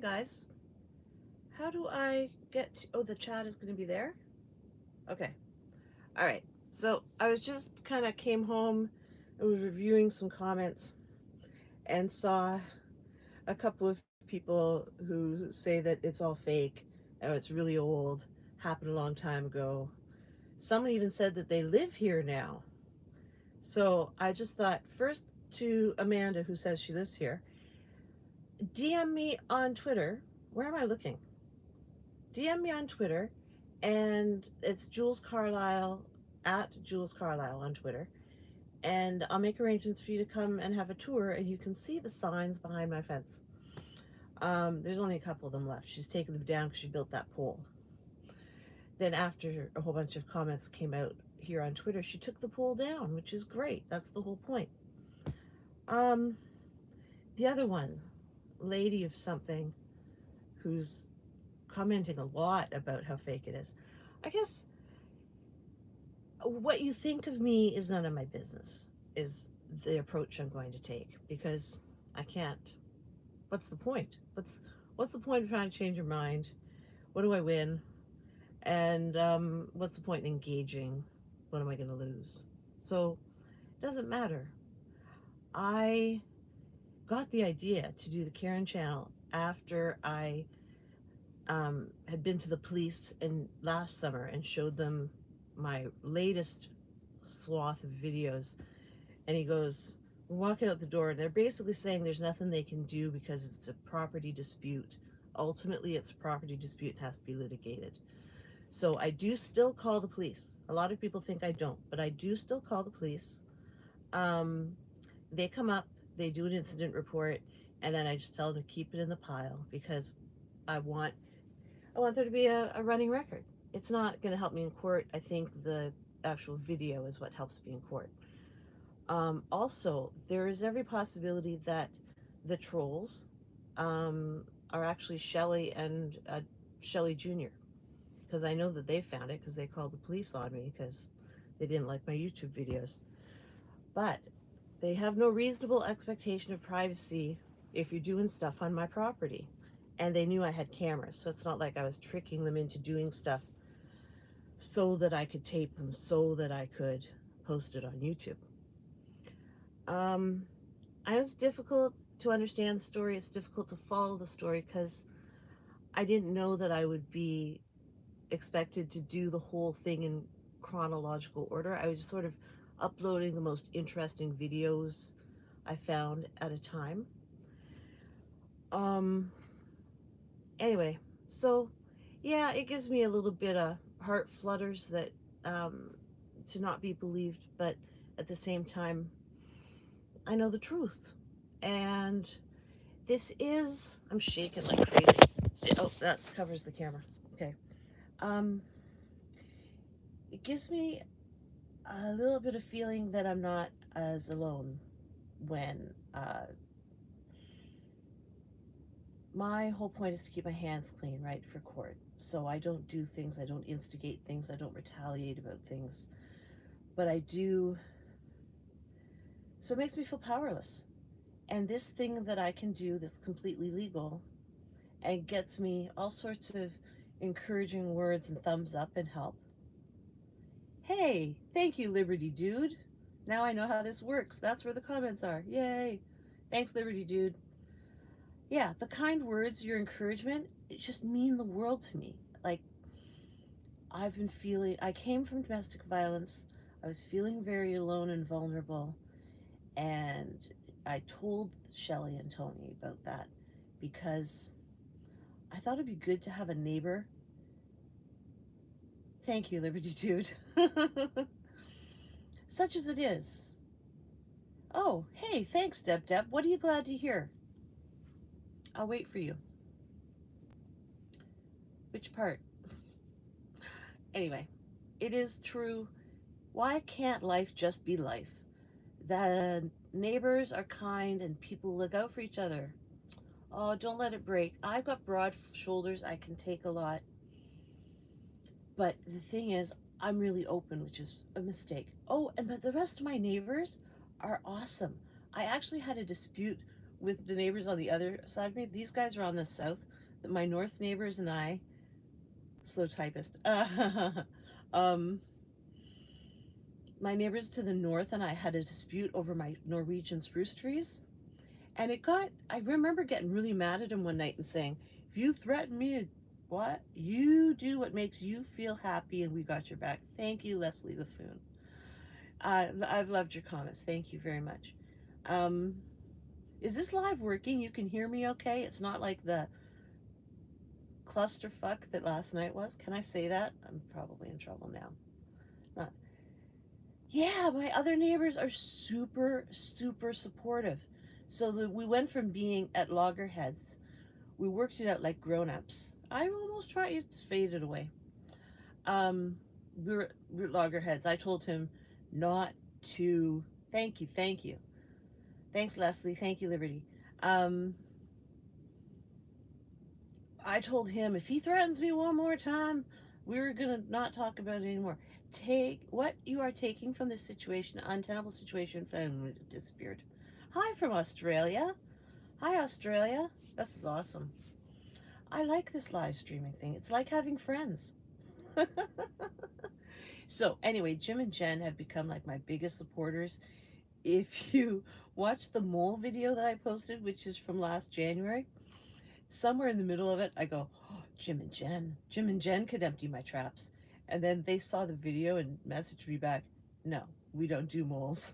Guys, how do I get to, oh, the chat is going to be there? Okay. All right. So I was just kind of came home and was reviewing some comments and saw a couple of people who say that it's all fake or it's really old, happened a long time ago. Someone even said that they live here now. So I just thought first to Amanda, who says she lives here, DM me on Twitter. Where am I looking? DM me on Twitter, and it's Jules Carlisle at Jules Carlisle on Twitter. And I'll make arrangements for you to come and have a tour, and you can see the signs behind my fence. There's only a couple of them left. She's taken them down because she built that pole. Then, after a whole bunch of comments came out here on Twitter, she took the pole down, which is great. That's the whole point. Um, the other one, lady of something, who's commenting a lot about how fake it is. I guess what you think of me is none of my business, is the approach I'm going to take, because I can't. What's the point? What's the point of trying to change your mind? What do I win? And what's the point in engaging? What am I going to lose? So it doesn't matter. I got the idea to do the Karen channel after I had been to the police in last summer and showed them my latest swath of videos. And he goes, we're walking out the door, and they're basically saying there's nothing they can do because it's a property dispute. Ultimately, it's a property dispute and has to be litigated. So I do still call the police. A lot of people think I don't, but I do still call the police. Um, they come up, they do an incident report, and then I just tell them to keep it in the pile because I want I want there to be a running record. It's not going to help me in court. I think the actual video is what helps me in court. Also, there is every possibility that the trolls are actually Shelley and Shelley Jr., because I know that they found it because they called the police on me because they didn't like my YouTube videos. But they have no reasonable expectation of privacy if you're doing stuff on my property. And they knew I had cameras, so it's not like I was tricking them into doing stuff so that I could tape them, so that I could post it on YouTube. Um, it's difficult to understand the story. It's difficult to follow the story because I didn't know that I would be expected to do the whole thing in chronological order. I was just sort of uploading the most interesting videos I found at a time. Um, anyway, so yeah, it gives me a little bit of heart flutters that um, to not be believed, but at the same time, I know the truth. And this is, I'm shaking like crazy. Oh, that covers the camera. Okay. Um, it gives me a little bit of feeling that I'm not as alone when my whole point is to keep my hands clean, right, for court. So I don't do things, I don't instigate things, I don't retaliate about things, but I do. So it makes me feel powerless. And this thing that I can do that's completely legal and gets me all sorts of encouraging words and thumbs up and help. Hey, thank you, Liberty Dude. Now I know how this works. That's where the comments are. Yay. Thanks, Liberty Dude. Yeah, the kind words, your encouragement, it just mean the world to me. Like, I've been feeling, I came from domestic violence. I was feeling very alone and vulnerable. And I told Shelly and Tony about that because I thought it'd be good to have a neighbor. Thank you, Liberty Dude. Such as it is. Oh, hey, thanks, Deb Deb. What are you glad to hear? I'll wait for you. Which part? Anyway, it is true. Why can't life just be life? The neighbors are kind and people look out for each other. Oh, don't let it break. I've got broad shoulders. I can take a lot. But the thing is, I'm really open, which is a mistake. Oh, and but the rest of my neighbors are awesome. I actually had a dispute with the neighbors on the other side of me. These guys are on the south. My north neighbors and I, slow typist, um, my neighbors to the north and I had a dispute over my Norwegian spruce trees. And I remember getting really mad at him one night and saying, if you threaten me, what? You do what makes you feel happy and we got your back. Thank you, Leslie LaFoon. I've loved your comments. Thank you very much. Um, is this live working? You can hear me okay? It's not like the clusterfuck that last night was. Can I say that? I'm probably in trouble now. Not. Yeah, my other neighbors are super, super supportive. So we went from being at loggerheads. We worked it out like grown-ups. I almost tried, it's faded away. We were loggerheads. I told him not to, thank you, thank you. Thanks, Leslie. Thank you, Liberty. I told him if he threatens me one more time, we're gonna not talk about it anymore. Take what you are taking from this situation, untenable situation, phone disappeared. Hi from Australia. Hi, Australia. This is awesome. I like this live streaming thing. It's like having friends. So anyway, Jim and Jen have become like my biggest supporters. If you watch the mole video that I posted, which is from last January, somewhere in the middle of it, I go, oh, Jim and Jen. Jim and Jen could empty my traps. And then they saw the video and messaged me back, no, we don't do moles.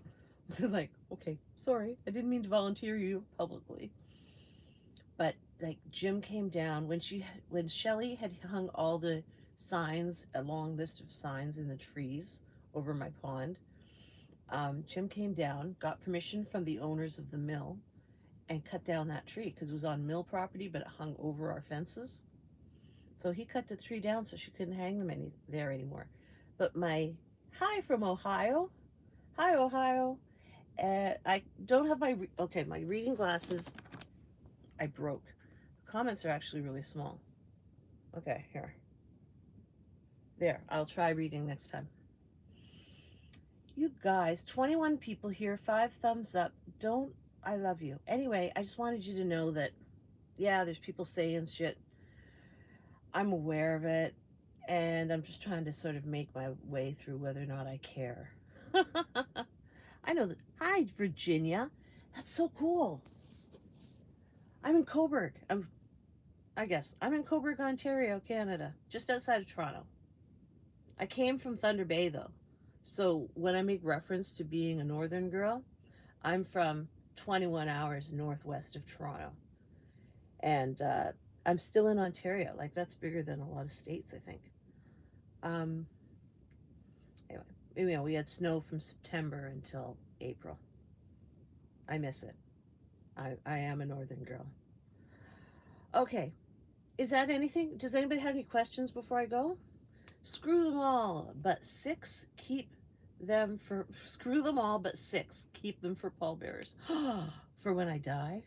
I was like, okay, sorry. I didn't mean to volunteer you publicly. But like Jim came down when Shelly had hung all the signs, a long list of signs in the trees over my pond. Jim came down, got permission from the owners of the mill, and cut down that tree because it was on mill property, but it hung over our fences. So he cut the tree down so she couldn't hang them there anymore. But hi from Ohio. Hi, Ohio. I don't have my reading glasses. I broke. The comments are actually really small. Okay, here. There, I'll try reading next time. You guys, 21 people here, 5 thumbs up. I love you. Anyway, I just wanted you to know that, yeah, there's people saying shit. I'm aware of it, and I'm just trying to sort of make my way through whether or not I care. I know that. Hi, Virginia. That's so cool. I'm in Coburg. I'm in Coburg, Ontario, Canada, just outside of Toronto. I came from Thunder Bay, though. So when I make reference to being a northern girl, I'm from 21 hours northwest of Toronto. And I'm still in Ontario. Like, that's bigger than a lot of states, I think. Anyway, we had snow from September until April. I miss it. I am a northern girl. Okay. Is that anything? Does anybody have any questions before I go? Screw them all, but 6 keep them for. Screw them all, but 6 keep them for pallbearers. For when I die?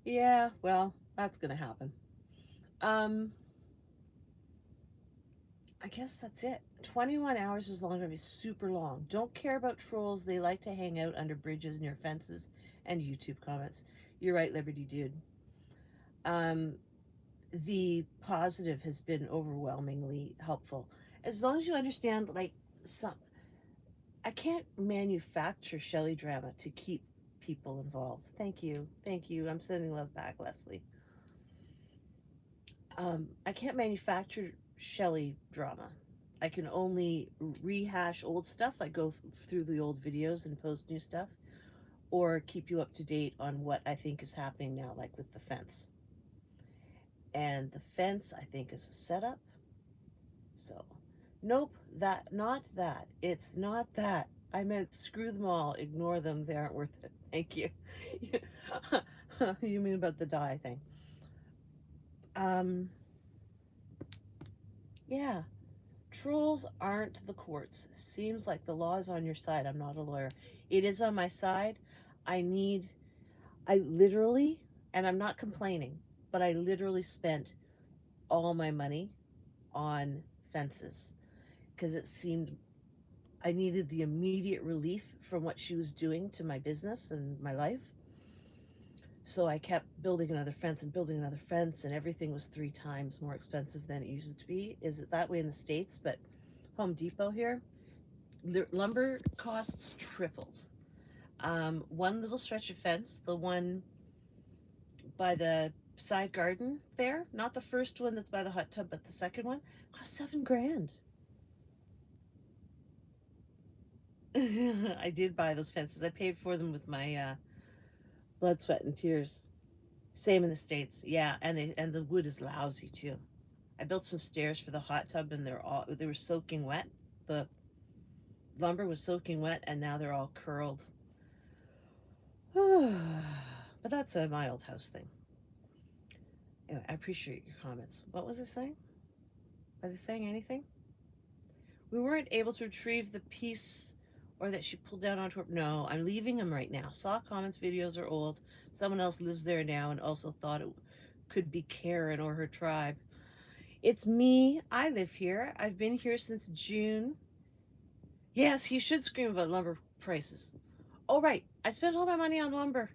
Yeah, well, that's gonna happen. I guess that's it. 21 hours is long, gonna be super long. Don't care about trolls. They like to hang out under bridges, near fences, and YouTube comments. You're right, Liberty Dude. The positive has been overwhelmingly helpful. As long as you understand, like, I can't manufacture Shelley drama to keep people involved. Thank you. Thank you. I'm sending love back, Leslie. I can't manufacture Shelley drama. I can only rehash old stuff. I go through the old videos and post new stuff, or keep you up to date on what I think is happening now, like with the fence. And the fence, I think, is a setup. So, nope, not that. It's not that. I meant screw them all, ignore them, they aren't worth it. Thank you. You mean about the die thing? Yeah. Trolls aren't the courts. Seems like the law is on your side. I'm not a lawyer. It is on my side. I literally, and I'm not complaining, but I literally spent all my money on fences because it seemed I needed the immediate relief from what she was doing to my business and my life. So I kept building another fence and building another fence, and everything was 3 times more expensive than it used to be. Is it that way in the States? But Home Depot here, lumber costs tripled. One little stretch of fence, the one by the side garden there, not the first one that's by the hot tub, but the second one, cost 7 grand. I did buy those fences. I paid for them with my blood, sweat, and tears. Same in the States, yeah, and the wood is lousy too. I built some stairs for the hot tub, and they were soaking wet. The lumber was soaking wet, and now they're all curled. But that's a my old house thing. Anyway, I appreciate your comments. What was I saying? Was I saying anything? We weren't able to retrieve the piece, or that she pulled down onto her. No, I'm leaving them right now. Saw comments, videos are old. Someone else lives there now and also thought it could be Karen or her tribe. It's me. I live here. I've been here since June. Yes, he should scream about lumber prices. Oh, right. I spent all my money on lumber.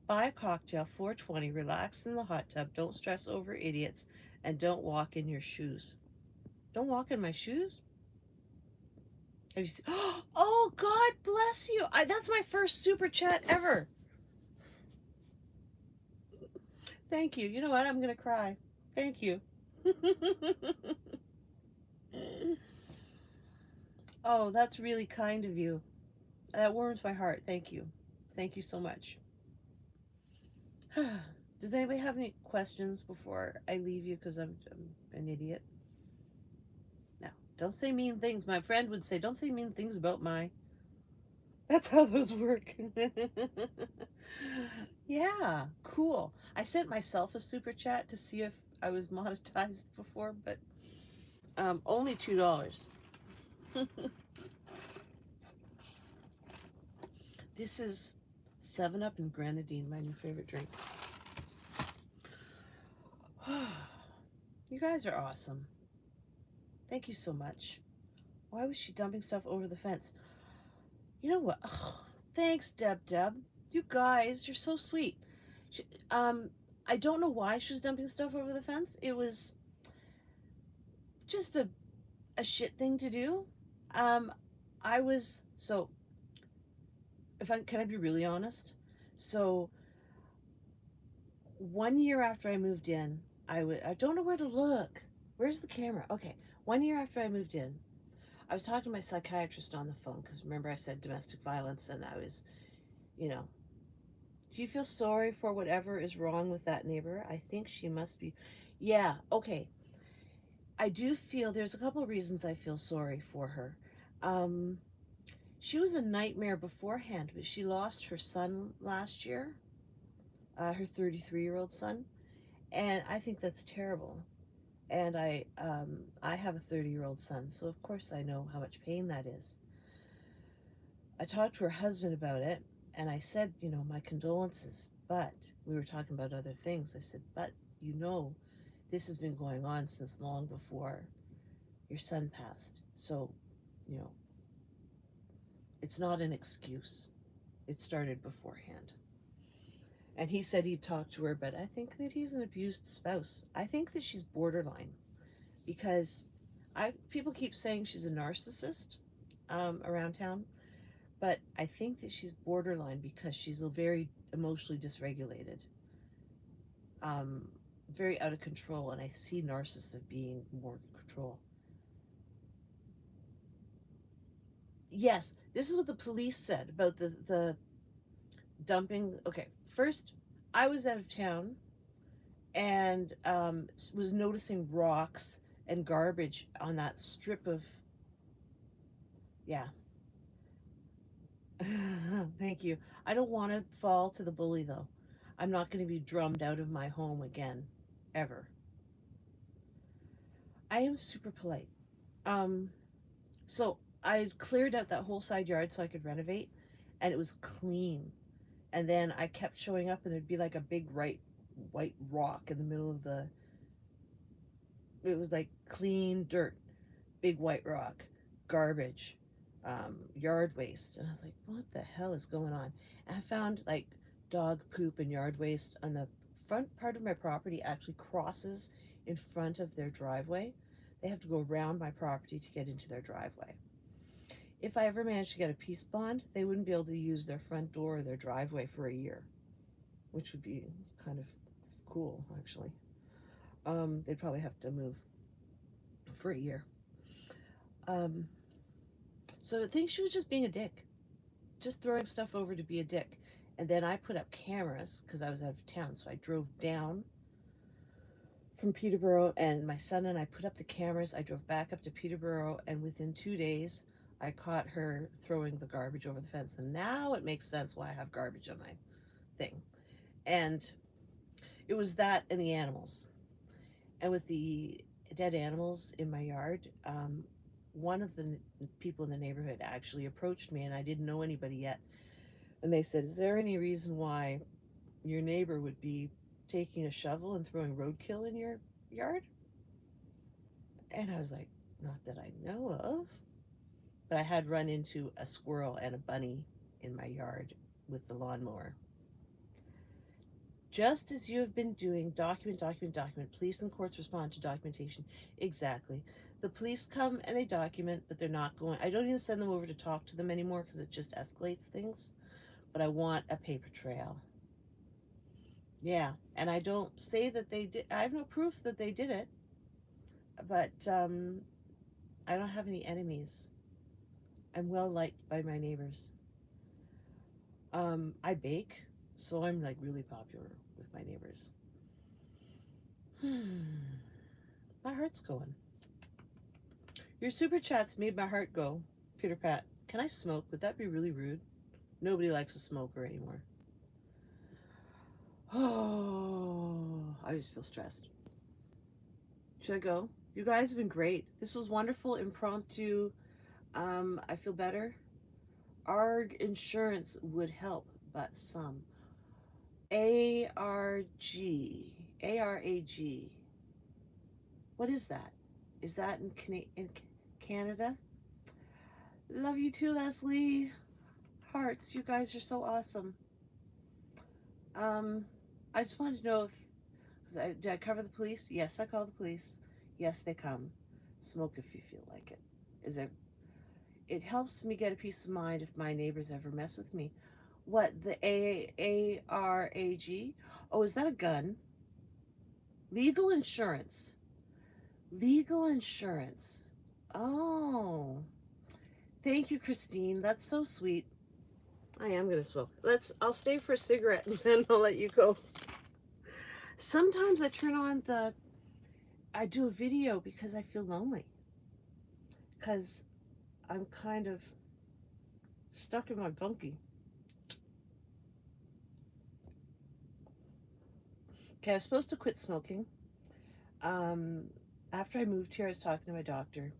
Buy a cocktail, 420, relax in the hot tub, don't stress over idiots, and don't walk in your shoes. Don't walk in my shoes? Have you seen? Oh, God bless you. That's my first super chat ever. Thank you. You know what? I'm going to cry. Thank you. Oh, that's really kind of you. That warms my heart. Thank you. Thank you so much. Does anybody have any questions before I leave you? Because I'm an idiot. No, don't say mean things. My friend would say, don't say mean things about my. That's how those work. Yeah, cool. I sent myself a super chat to see if I was monetized before, but only $2. This is 7-Up and Grenadine, my new favorite drink. You guys are awesome. Thank you so much. Why was she dumping stuff over the fence? You know what? Oh, thanks, Deb. You guys, you're so sweet. She, I don't know why she was dumping stuff over the fence. It was just a shit thing to do. I was so. Can I be really honest? So 1 year after I moved in, I don't know where to look. Where's the camera? Okay, 1 year after I moved in, I was talking to my psychiatrist on the phone because remember I said domestic violence, and I was, you know, do you feel sorry for whatever is wrong with that neighbor? I think she must be. Yeah, okay. I do feel there's a couple of reasons I feel sorry for her. Um, she was a nightmare beforehand, but she lost her son last year, her 33-year-old son, and I think that's terrible. And I have a 30-year-old son, so of course I know how much pain that is. I talked to her husband about it, and I said, my condolences, but we were talking about other things. I said, but this has been going on since long before your son passed. So, you know, it's not an excuse. It started beforehand. And he said he'd talk to her, but I think that he's an abused spouse. I think that she's borderline because people keep saying she's a narcissist around town, but I think that she's borderline because she's very emotionally dysregulated, very out of control, and I see narcissists being more control. Yes, this is what the police said about the dumping. Okay, first, I was out of town and was noticing rocks and garbage on that strip of, yeah. Thank you. I don't want to fall to the bully, though. I'm not going to be drummed out of my home again, ever. I am super polite. Um, so I cleared out that whole side yard so I could renovate, and it was clean. And then I kept showing up, and there'd be like a big white rock in the middle of the. It was like clean dirt, big white rock, garbage, yard waste, and I was like, "What the hell is going on?" And I found like dog poop and yard waste on the front part of my property actually crosses in front of their driveway. They have to go around my property to get into their driveway. If I ever managed to get a peace bond, they wouldn't be able to use their front door or their driveway for a year, which would be kind of cool, actually. They'd probably have to move for a year. So I think she was just being a dick, just throwing stuff over to be a dick. And then I put up cameras because I was out of town. So I drove down from Peterborough, and my son and I put up the cameras. I drove back up to Peterborough, and within 2 days, I caught her throwing the garbage over the fence. And now it makes sense why I have garbage on my thing. And it was that and the animals. And with the dead animals in my yard, one of the people in the neighborhood actually approached me, and I didn't know anybody yet. And they said, "Is there any reason why your neighbor would be taking a shovel and throwing roadkill in your yard?" And I was like, "Not that I know of." But I had run into a squirrel and a bunny in my yard with the lawnmower. Just as you have been doing, document, document, document. Police and courts respond to documentation. Exactly. The police come and they document, but they're not going. I don't even send them over to talk to them anymore because it just escalates things. But I want a paper trail. Yeah, and I don't say that they did. I have no proof that they did it, but I don't have any enemies. I'm well liked by my neighbors. I bake, so I'm like really popular with my neighbors. My heart's going. Your super chats made my heart go. Peter Pat, can I smoke? Would that be really rude? Nobody likes a smoker anymore. Oh, I just feel stressed. Should I go? You guys have been great. This was wonderful, impromptu. I feel better. ARG insurance would help, but some. ARG. ARAG. What is that? Is that in Canada? Love you too, Leslie. Hearts, you guys are so awesome. I just wanted to know if did I cover the police? Yes, I call the police. Yes, they come. Smoke if you feel like it. It helps me get a peace of mind if my neighbors ever mess with me. What, the ARAG? Oh, is that a gun? Legal insurance. Legal insurance. Oh. Thank you, Christine. That's so sweet. I am gonna smoke. I'll stay for a cigarette and then I'll let you go. Sometimes I do a video because I feel lonely. Because I'm kind of stuck in my bunkie. Okay, I was supposed to quit smoking. After I moved here, I was talking to my doctor.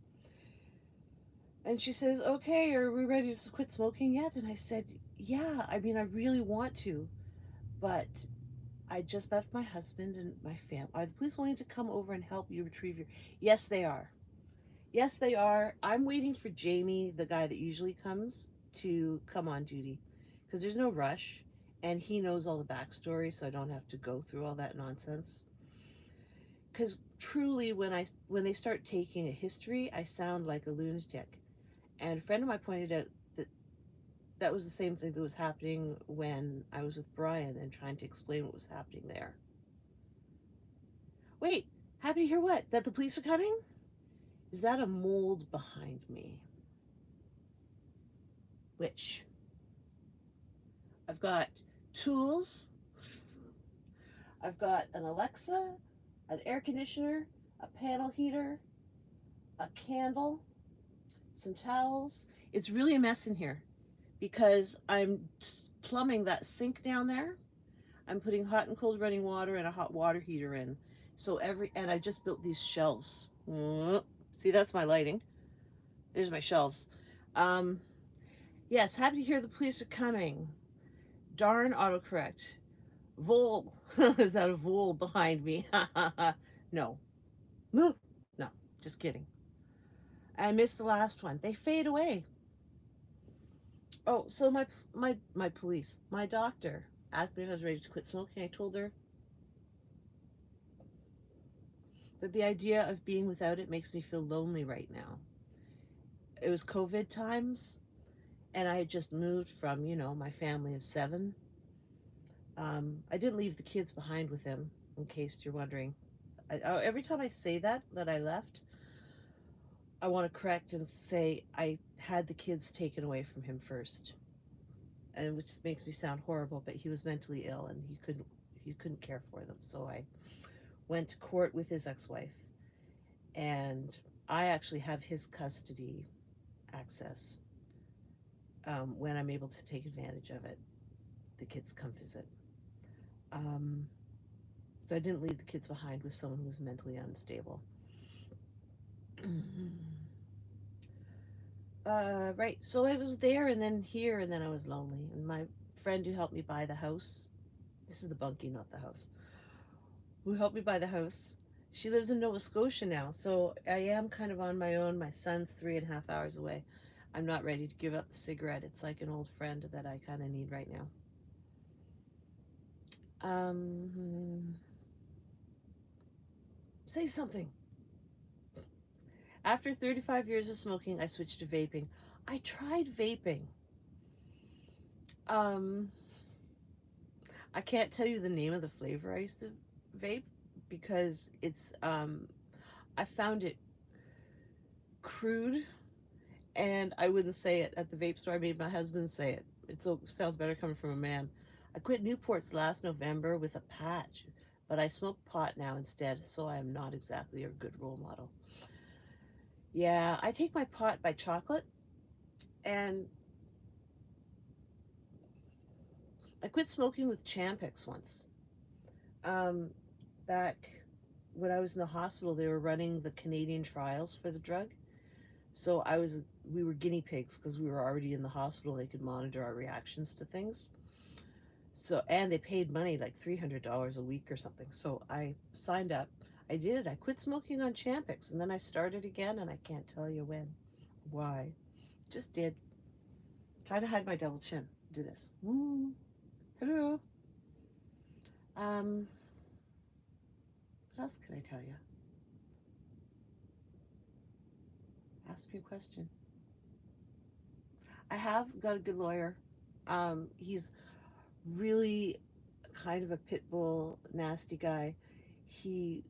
And she says, "Okay, are we ready to quit smoking yet?" And I said, "Yeah, I mean, I really want to, but I just left my husband and my family. Are the police willing to come over and help you retrieve your..." Yes, they are. Yes, they are. I'm waiting for Jamie, the guy that usually comes, to come on duty because there's no rush and he knows all the backstory, so I don't have to go through all that nonsense. Because truly, when they start taking a history, I sound like a lunatic. And a friend of mine pointed out that was the same thing that was happening when I was with Brian and trying to explain what was happening there. Wait, happy to hear what? That the police are coming? Is that a mold behind me? Which? I've got tools. I've got an Alexa, an air conditioner, a panel heater, a candle, some towels. It's really a mess in here because I'm plumbing that sink down there. I'm putting hot and cold running water and a hot water heater in. So and I just built these shelves. See, that's my lighting. There's my shelves. Yes, happy to hear the police are coming. Darn autocorrect. Vole. Is that a vole behind me? No. No, just kidding. I missed the last one. They fade away. Oh, so my police, my doctor, asked me if I was ready to quit smoking. I told her that the idea of being without it makes me feel lonely right now. It was COVID times, and I had just moved from, my family of 7. I didn't leave the kids behind with him, in case you're wondering. Every time I say that I left, I want to correct and say I had the kids taken away from him first, and which makes me sound horrible, but he was mentally ill and he couldn't care for them. So I went to court with his ex-wife, and I actually have his custody access when I'm able to take advantage of it. The kids come visit. Um, so I didn't leave the kids behind with someone who was mentally unstable. Right. So I was there and then here, and then I was lonely. And my friend who helped me buy the house, this is the bunkie, not the house, who helped me buy the house, she lives in Nova Scotia now. So I am kind of on my own. My son's 3.5 hours away. I'm not ready to give up the cigarette. It's like an old friend that I kind of need right now. Say something. After 35 years of smoking, I switched to vaping. I tried vaping. Um, I can't tell you the name of the flavor I used to vape because I found it crude, and I wouldn't say it at the vape store. I made my husband say it. It sounds better coming from a man. I quit Newports last November with a patch, but I smoke pot now instead, so I am not exactly a good role model. Yeah, I take my pot by chocolate, and I quit smoking with Champix once. Um, Back when I was in the hospital, they were running the Canadian trials for the drug. So we were guinea pigs because we were already in the hospital. They could monitor our reactions to things. So, and they paid money, like $300 a week or something. So I signed up. I did. I quit smoking on Champix, and then I started again, and I can't tell you when, why. Just did. Try to hide my double chin. Do this. Hello. Um, what else can I tell you? Ask me a question. I have got a good lawyer. He's really kind of a pit bull, nasty guy. He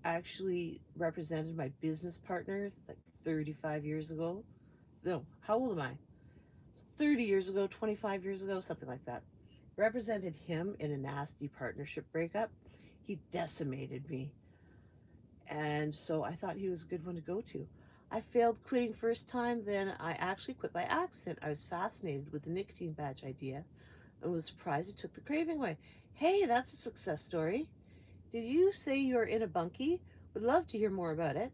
actually represented my business partner like 35 years ago. No, how old am I? 30 years ago, 25 years ago, something like that. Represented him in a nasty partnership breakup. He decimated me. And so I thought he was a good one to go to. I failed quitting first time, then I actually quit by accident. I was fascinated with the nicotine patch idea and was surprised it took the craving away. Hey, that's a success story. Did you say you're in a bunkie? Would love to hear more about it.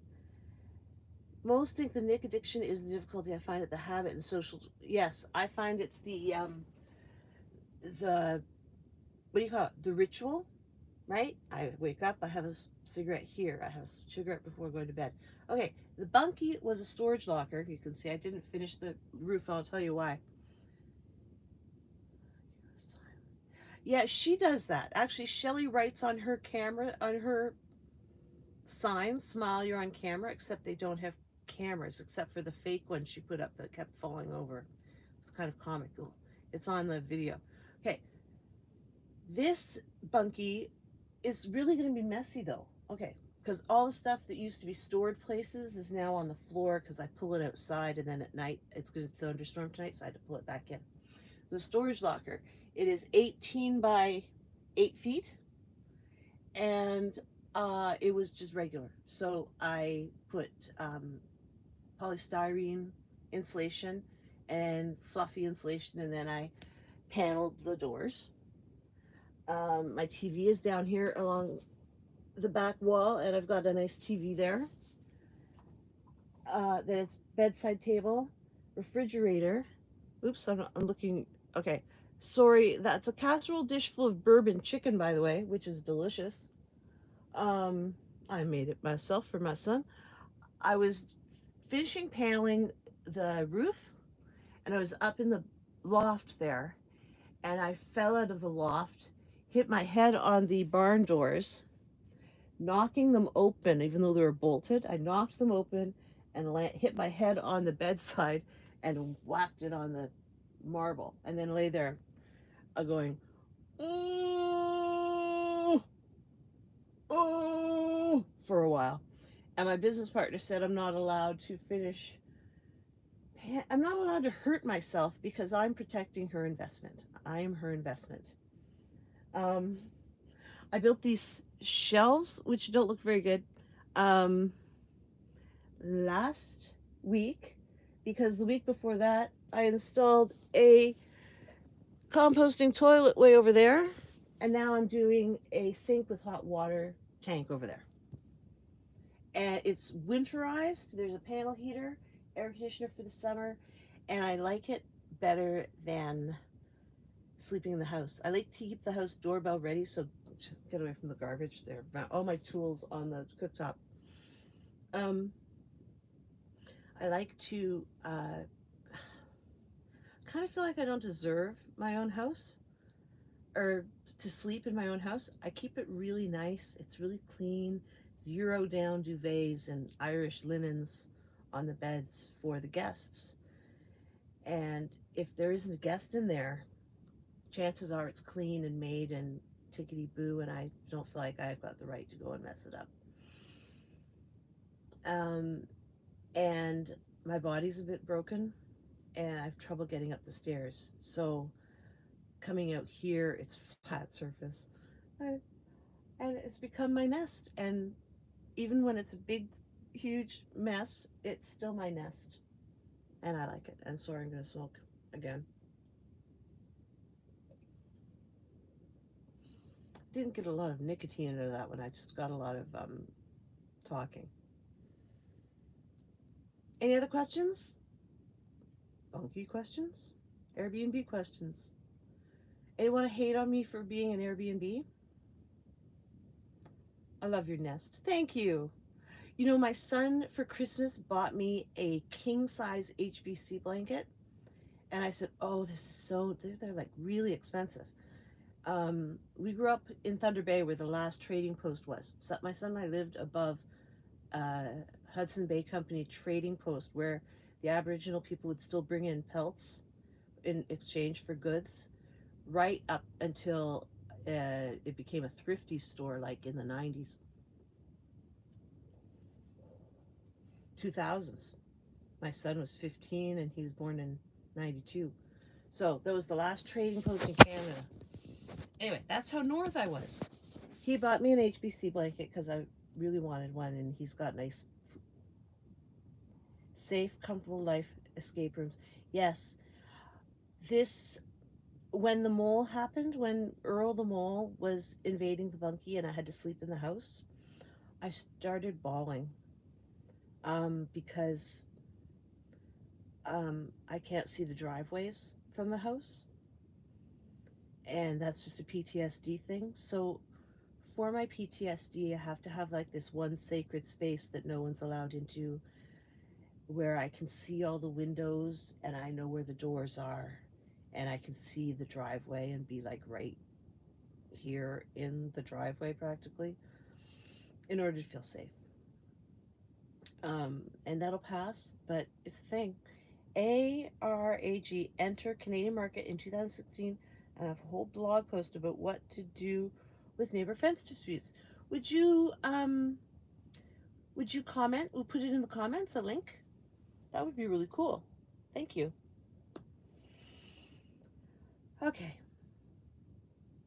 Most think the nic addiction is the difficulty. I find it the habit and social. Yes, I find it's the what do you call it? The ritual, right? I wake up, I have a cigarette here, I have a cigarette before going to bed. Okay, the bunkie was a storage locker. You can see I didn't finish the roof. I'll tell you why. Yeah, she does that. Actually, Shelly writes on her camera, on her sign, smile, you're on camera, except they don't have cameras, except for the fake one she put up that kept falling over. It's kind of comical. It's on the video. Okay, this bunkie is really going to be messy though. Okay, because all the stuff that used to be stored places is now on the floor because I pull it outside, and then at night it's going to thunderstorm tonight, so I had to pull it back in. The storage locker, it is 18 by 8 feet, and it was just regular. So I put polystyrene insulation and fluffy insulation, and then I paneled the doors. My TV is down here along the back wall, and I've got a nice TV there. Then it's bedside table, refrigerator. Oops, I'm looking. Okay, sorry, that's a casserole dish full of bourbon chicken, by the way, which is delicious. Um, I made it myself for my son. I was finishing paneling the roof, and I was up in the loft there, and I fell out of the loft, hit my head on the barn doors, knocking them open, even though they were bolted. I knocked them open and hit my head on the bedside and whacked it on the marble, and then lay there going, oh, oh, for a while. And my business partner said I'm not allowed to finish. I'm not allowed to hurt myself because I'm protecting her investment. I am her investment. Um, I built these shelves, which don't look very good, um, last week because the week before that, I installed a composting toilet way over there, and now I'm doing a sink with hot water tank over there. And it's winterized. There's a panel heater, air conditioner for the summer, and I like it better than sleeping in the house. I like to keep the house doorbell ready, so get away from the garbage there. All my tools on the cooktop. I like to kind of feel like I don't deserve my own house or to sleep in my own house. I keep it really nice. It's really clean. Zero down duvets and Irish linens on the beds for the guests. And if there isn't a guest in there, chances are it's clean and made and tickety boo, and I don't feel like I've got the right to go and mess it up. And my body's a bit broken, and I have trouble getting up the stairs. So coming out here, it's flat surface, and it's become my nest. And even when it's a big, huge mess, it's still my nest, and I like it. I'm sorry, I'm going to smoke again. Didn't get a lot of nicotine into that one. I just got a lot of talking. Any other questions? Bunkie questions? Airbnb questions? Anyone hate on me for being an Airbnb? I love your nest. Thank you. You know, my son for Christmas bought me a king size HBC blanket. And I said, oh, this is so, they're like really expensive. We grew up in Thunder Bay where the last trading post was. So my son and I lived above Hudson Bay Company trading post where the Aboriginal people would still bring in pelts in exchange for goods right up until it became a thrifty store like in the 90s, 2000s. My son was 15 and he was born in 92. So that was the last trading post in Canada. Anyway, that's how north I was. He bought me an HBC blanket because I really wanted one, and he's got nice, safe, comfortable life escape rooms. Yes, this, when the mole happened, when Earl the mole was invading the bunkie and I had to sleep in the house, I started bawling because I can't see the driveways from the house, and that's just a PTSD thing. So for my PTSD, I have to have like this one sacred space that no one's allowed into, where I can see all the windows and I know where the doors are, and I can see the driveway and be like right here in the driveway practically, in order to feel safe. And that'll pass, but it's a thing. ARAG, enter Canadian market in 2016, and I have a whole blog post about what to do with neighbor fence disputes. Would you comment? We'll put it in the comments, a link. That would be really cool. Thank you. Okay.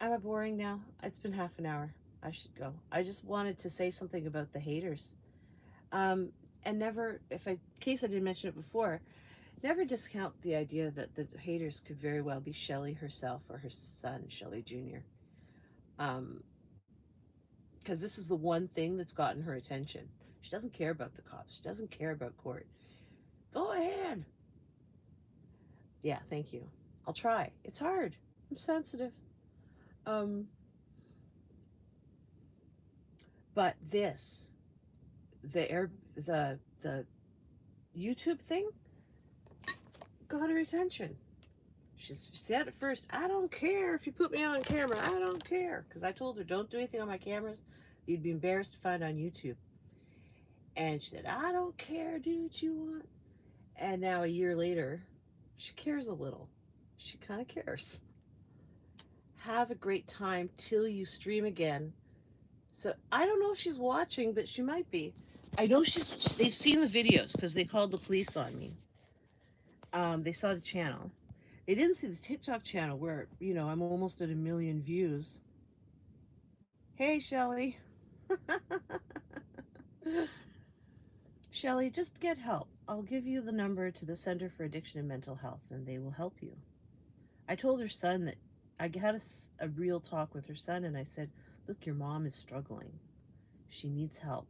Am I boring now? It's been half an hour. I should go. I just wanted to say something about the haters. And never, in case I didn't mention it before, never discount the idea that the haters could very well be Shelley herself or her son, Shelley Jr. Because this is the one thing that's gotten her attention. She doesn't care about the cops. She doesn't care about court. Go ahead. Yeah, thank you. I'll try. It's hard. I'm sensitive. But this, the YouTube thing got her attention. She said at first, I don't care if you put me on camera. I don't care. Because I told her, don't do anything on my cameras. You'd be embarrassed to find on YouTube. And she said, I don't care. Do what you want. And now a year later, she cares a little. She kind of cares. Have a great time till you stream again. So I don't know if she's watching, but she might be. I know they've seen the videos because they called the police on me. They saw the channel. They didn't see the TikTok channel where, I'm almost at 1 million views. Hey, Shelly. Shelly, just get help. I'll give you the number to the Center for Addiction and Mental Health, and they will help you. I told her son that I had a real talk with her son, and I said, look, your mom is struggling. She needs help.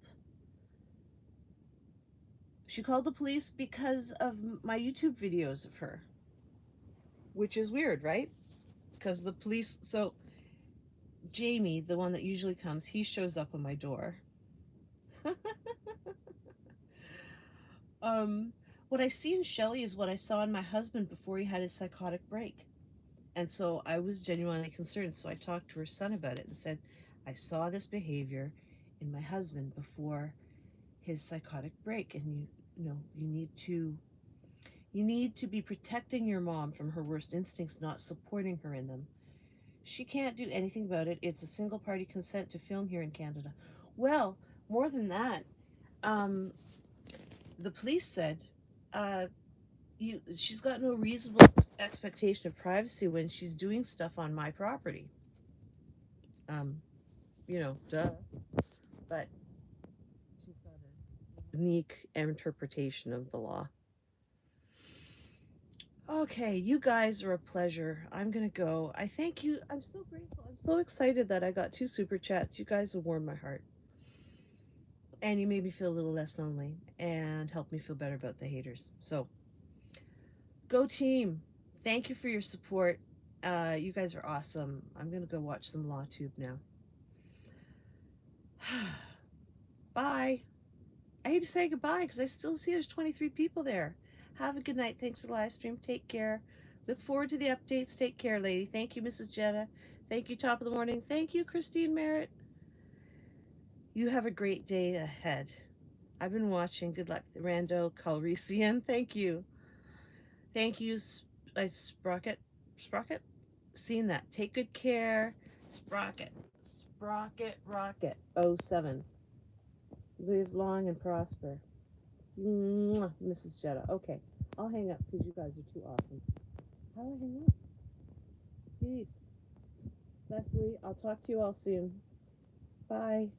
She called the police because of my YouTube videos of her, which is weird, right? Because the police, so Jamie, the one that usually comes, he shows up on my door. What I see in Shelly is what I saw in my husband before he had his psychotic break. And so I was genuinely concerned. So I talked to her son about it and said, I saw this behavior in my husband before his psychotic break, and you need to be protecting your mom from her worst instincts, not supporting her in them. She can't do anything about it. It's a single party consent to film here in Canada. Well, more than that, the police said she's got no reasonable expectation of privacy when she's doing stuff on my property. Duh. But she's got a unique interpretation of the law. Okay, you guys are a pleasure. I'm going to go. I thank you. I'm so grateful. I'm so excited that I got 2 super chats. You guys have warmed my heart. And you made me feel a little less lonely and helped me feel better about the haters. So, go team. Thank you for your support. You guys are awesome. I'm going to go watch some LawTube now. Bye. I hate to say goodbye because I still see there's 23 people there. Have a good night. Thanks for the live stream. Take care. Look forward to the updates. Take care, lady. Thank you, Mrs. Jetta. Thank you, Top of the Morning. Thank you, Christine Merritt. You have a great day ahead. I've been watching. Good luck, Rando Calrissian. Thank you. Thank you, Sprocket. Sprocket? Seen that. Take good care. Sprocket. Sprocket Rocket 07. Live long and prosper. Mwah, Mrs. Jetta. Okay, I'll hang up because you guys are too awesome. How do I hang up? Peace. Leslie, I'll talk to you all soon. Bye.